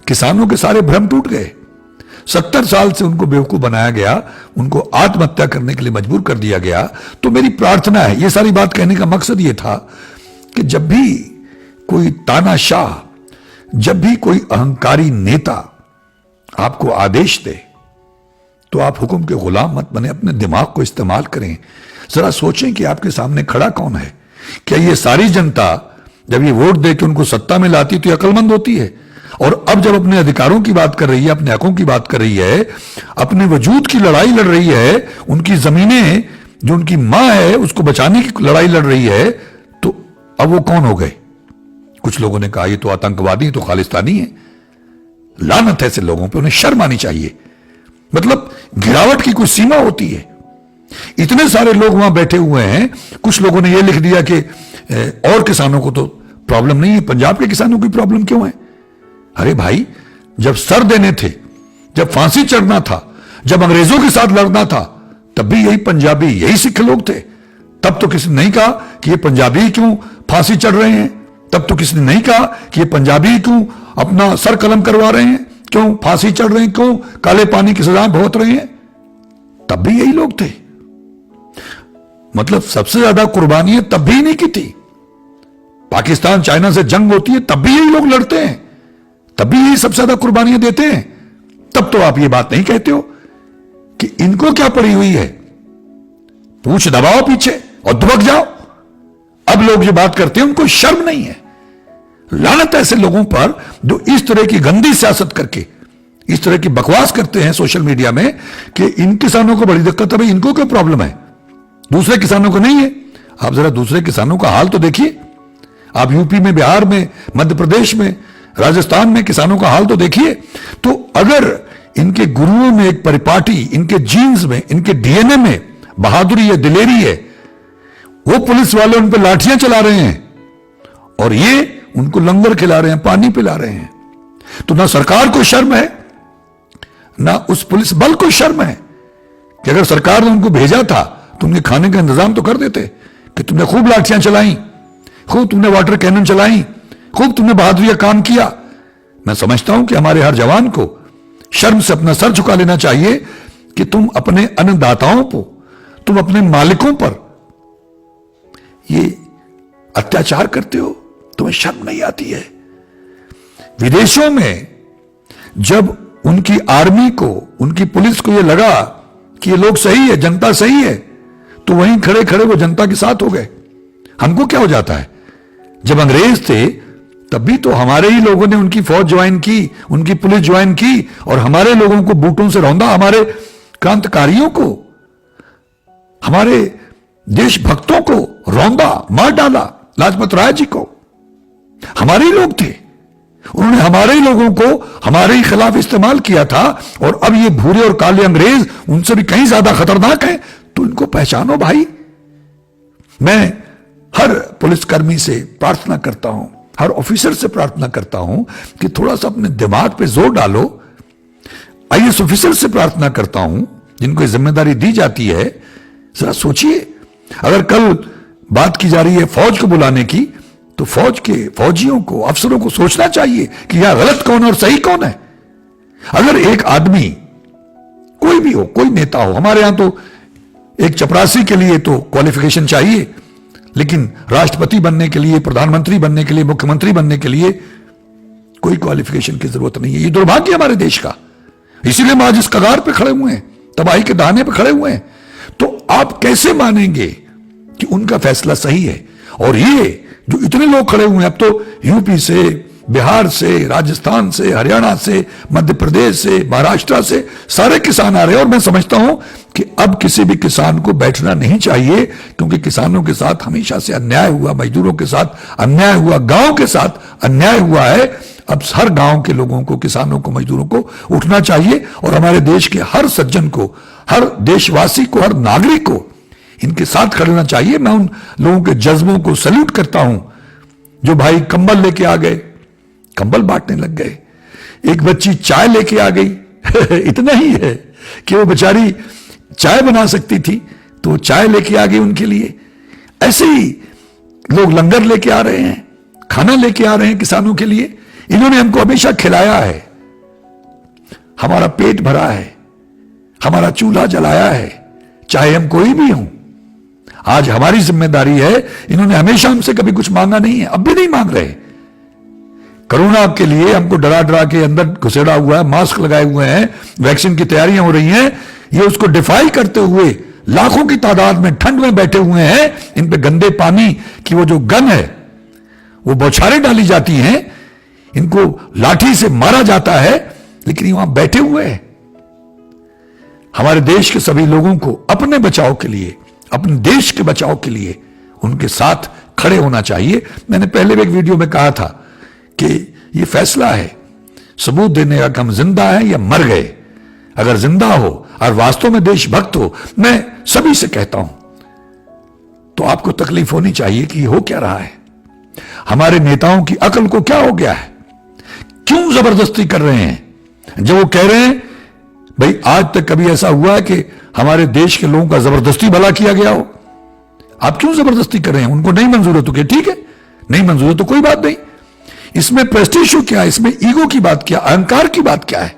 किसानों के सारे भ्रम टूट गए। 70 साल से उनको बेवकूफ बनाया गया, उनको आत्महत्या करने के लिए मजबूर कर दिया गया। तो मेरी प्रार्थना है, ये सारी बात कहने का मकसद ये था कि जब भी कोई तानाशाह, जब भी कोई अहंकारी नेता आपको आदेश दे तो आप हुक्म के गुलाम मत बने, अपने दिमाग को इस्तेमाल करें। जरा सोचें कि आपके सामने खड़ा कौन है। क्या ये सारी जनता जब ये वोट दे के उनको सत्ता में लाती तो अक्लमंद होती है, और अब जब अपने अधिकारों की बात कर रही है, अपने हकों की बात कर रही है, अपने वजूद की लड़ाई लड़ रही है, उनकी जमीनें जो उनकी मां है उसको बचाने की लड़ाई लड़ रही है, तो अब वो कौन हो गए? कुछ लोगों ने कहा ये तो आतंकवादी, तो खालिस्तानी है। लानत है ऐसे लोगों पे, उन्हें शर्म आनी चाहिए। मतलब गिरावट की कोई सीमा होती है। इतने सारे लोग वहां बैठे हुए हैं, कुछ लोगों ने यह लिख दिया कि और किसानों को तो प्रॉब्लम नहीं है, पंजाब के किसानों की प्रॉब्लम क्यों है? अरे भाई, जब सर देने थे, जब फांसी चढ़ना था, जब अंग्रेजों के साथ लड़ना था, तब भी यही पंजाबी, यही सिख लोग थे। तब तो किसी ने नहीं कहा कि ये पंजाबी क्यों फांसी चढ़ रहे हैं, तब तो किसी ने नहीं कहा कि ये पंजाबी क्यों अपना सर कलम करवा रहे हैं, क्यों फांसी चढ़ रहे हैं, क्यों काले पानी की सजा भुगत रहे हैं। तब भी यही लोग थे। मतलब सबसे ज्यादा कुर्बानियां तब भी नहीं की थी। पाकिस्तान चाइना से जंग होती है तब भी यही लोग लड़ते हैं, तब भी यही सबसे ज्यादा कुर्बानियां देते हैं। तब तो आप ये बात नहीं कहते हो कि इनको क्या पड़ी हुई है, पूछ दबाओ पीछे और दुबक जाओ। अब लोग ये बात करते हैं, उनको शर्म नहीं है। लानत है ऐसे लोगों पर जो इस तरह की गंदी सियासत करके इस तरह की बकवास करते हैं सोशल मीडिया में कि इन किसानों को बड़ी दिक्कत है। भाई इनको क्या प्रॉब्लम है, दूसरे किसानों को नहीं है? आप जरा दूसरे किसानों का हाल तो देखिए। आप यूपी में, बिहार में, मध्य प्रदेश में, राजस्थान में किसानों का हाल तो देखिए। तो अगर इनके गुरुओं में एक परिपाटी, इनके जीन्स में, इनके डीएनए में बहादुरी है, दिलेरी है, वो पुलिस वाले उन पर लाठियां चला रहे हैं और ये उनको लंगर खिला रहे हैं, पानी पिला रहे हैं, तो ना सरकार को शर्म है, ना उस पुलिस बल को शर्म है कि अगर सरकार ने उनको भेजा था तो उनके खाने का इंतजाम तो कर देते कि तुमने खूब लाठियां चलाई, खूब तुमने वाटर कैनन चलाई, खूब तुमने बहादुरी का काम किया। मैं समझता हूं कि हमारे हर जवान को शर्म से अपना सर झुका लेना चाहिए कि तुम अपने अन्नदाताओं को, तुम अपने मालिकों पर ये अत्याचार करते हो, तुम्हें शर्म नहीं आती है। विदेशों में जब उनकी आर्मी को, उनकी पुलिस को यह लगा कि ये लोग सही है, जनता सही है, तो वहीं खड़े खड़े वो जनता के साथ हो गए। हमको क्या हो जाता है, जब अंग्रेज थे तब भी तो हमारे ही लोगों ने उनकी फौज ज्वाइन की, उनकी पुलिस ज्वाइन की, और हमारे लोगों को बूटों से रौंदा, हमारे क्रांतिकारियों को, हमारे देशभक्तों को रौंदा, मार डाला। लाजपत राय जी को हमारे ही लोग थे, उन्होंने हमारे ही लोगों को हमारे ही खिलाफ इस्तेमाल किया था। और अब ये भूरे और काले अंग्रेज उनसे भी कहीं ज्यादा खतरनाक हैं, तो इनको पहचानो भाई। मैं हर पुलिसकर्मी से प्रार्थना करता हूं, हर ऑफिसर से प्रार्थना करता हूं कि थोड़ा सा अपने दिमाग पे जोर डालो। आईएएस ऑफिसर से प्रार्थना करता हूं जिनको ये जिम्मेदारी दी जाती है, जरा सोचिए, अगर कल बात की जा रही है फौज को बुलाने की, तो फौज के फौजियों को, अफसरों को सोचना चाहिए कि यह गलत कौन है और सही कौन है। अगर एक आदमी, कोई भी हो, कोई नेता हो, हमारे यहां तो एक चपरासी के लिए तो क्वालिफिकेशन चाहिए, लेकिन राष्ट्रपति बनने के लिए, प्रधानमंत्री बनने के लिए, मुख्यमंत्री बनने के लिए कोई क्वालिफिकेशन की जरूरत नहीं है। ये दुर्भाग्य हमारे देश का, इसीलिए हम आज इस कगार पे खड़े हुए हैं, तबाही के दाने पे खड़े हुए हैं। तो आप कैसे मानेंगे कि उनका फैसला सही है? और ये जो इतने लोग खड़े हुए हैं, अब तो यूपी से, बिहार से, राजस्थान से, हरियाणा से, मध्य प्रदेश से, महाराष्ट्र से सारे किसान आ रहे हैं। और मैं समझता हूं कि अब किसी भी किसान को बैठना नहीं चाहिए, क्योंकि किसानों के साथ हमेशा से अन्याय हुआ, मजदूरों के साथ अन्याय हुआ, गांव के साथ अन्याय हुआ है। अब हर गांव के लोगों को, किसानों को, मजदूरों को उठना चाहिए और हमारे देश के हर सज्जन को, हर देशवासी को, हर नागरिक को इनके साथ खड़ना चाहिए। मैं उन लोगों के जज्बों को सैल्यूट करता हूं जो भाई कंबल लेके आ गए, कंबल बांटने लग गए। एक बच्ची चाय लेके आ गई इतना ही है कि वो बेचारी चाय बना सकती थी तो चाय लेके आ गई उनके लिए। ऐसे ही लोग लंगर लेके आ रहे हैं, खाना लेके आ रहे हैं किसानों के लिए। इन्होंने हमको हमेशा खिलाया है, हमारा पेट भरा है, हमारा चूल्हा जलाया है, चाहे हम कोई भी हों। आज हमारी जिम्मेदारी है। इन्होंने हमेशा हमसे कभी कुछ मांगा नहीं है, अब भी नहीं मांग रहे। कोरोना के लिए हमको डरा डरा के अंदर घुसेड़ा हुआ है, मास्क लगाए हुए हैं, वैक्सीन की तैयारियां हो रही हैं। ये उसको डिफाई करते हुए लाखों की तादाद में ठंड में बैठे हुए हैं। इन पे गंदे पानी की वो जो गन है वो बौछारें डाली जाती हैं, इनको लाठी से मारा जाता है, लेकिन ये वहां बैठे हुए हैं। हमारे देश के सभी लोगों को अपने बचाव के लिए, अपने देश के बचाव के लिए उनके साथ खड़े होना चाहिए। मैंने पहले भी एक वीडियो में कहा था कि ये फैसला है सबूत देने का कि हम जिंदा हैं या मर गए। अगर जिंदा हो और वास्तव में देशभक्त हो, मैं सभी से कहता हूं, तो आपको तकलीफ होनी चाहिए कि हो क्या रहा है। हमारे नेताओं की अकल को क्या हो गया है? क्यों जबरदस्ती कर रहे हैं? जब वो कह रहे हैं भाई आज तक कभी ऐसा हुआ है कि हमारे देश के लोगों का जबरदस्ती भला किया गया हो? आप क्यों जबरदस्ती कर रहे हैं? उनको नहीं मंजूर है तो क्या ठीक है, नहीं मंजूर है तो कोई बात नहीं। इसमें प्रेस्टीज क्या है? इसमें ईगो की बात क्या, अहंकार की बात क्या है?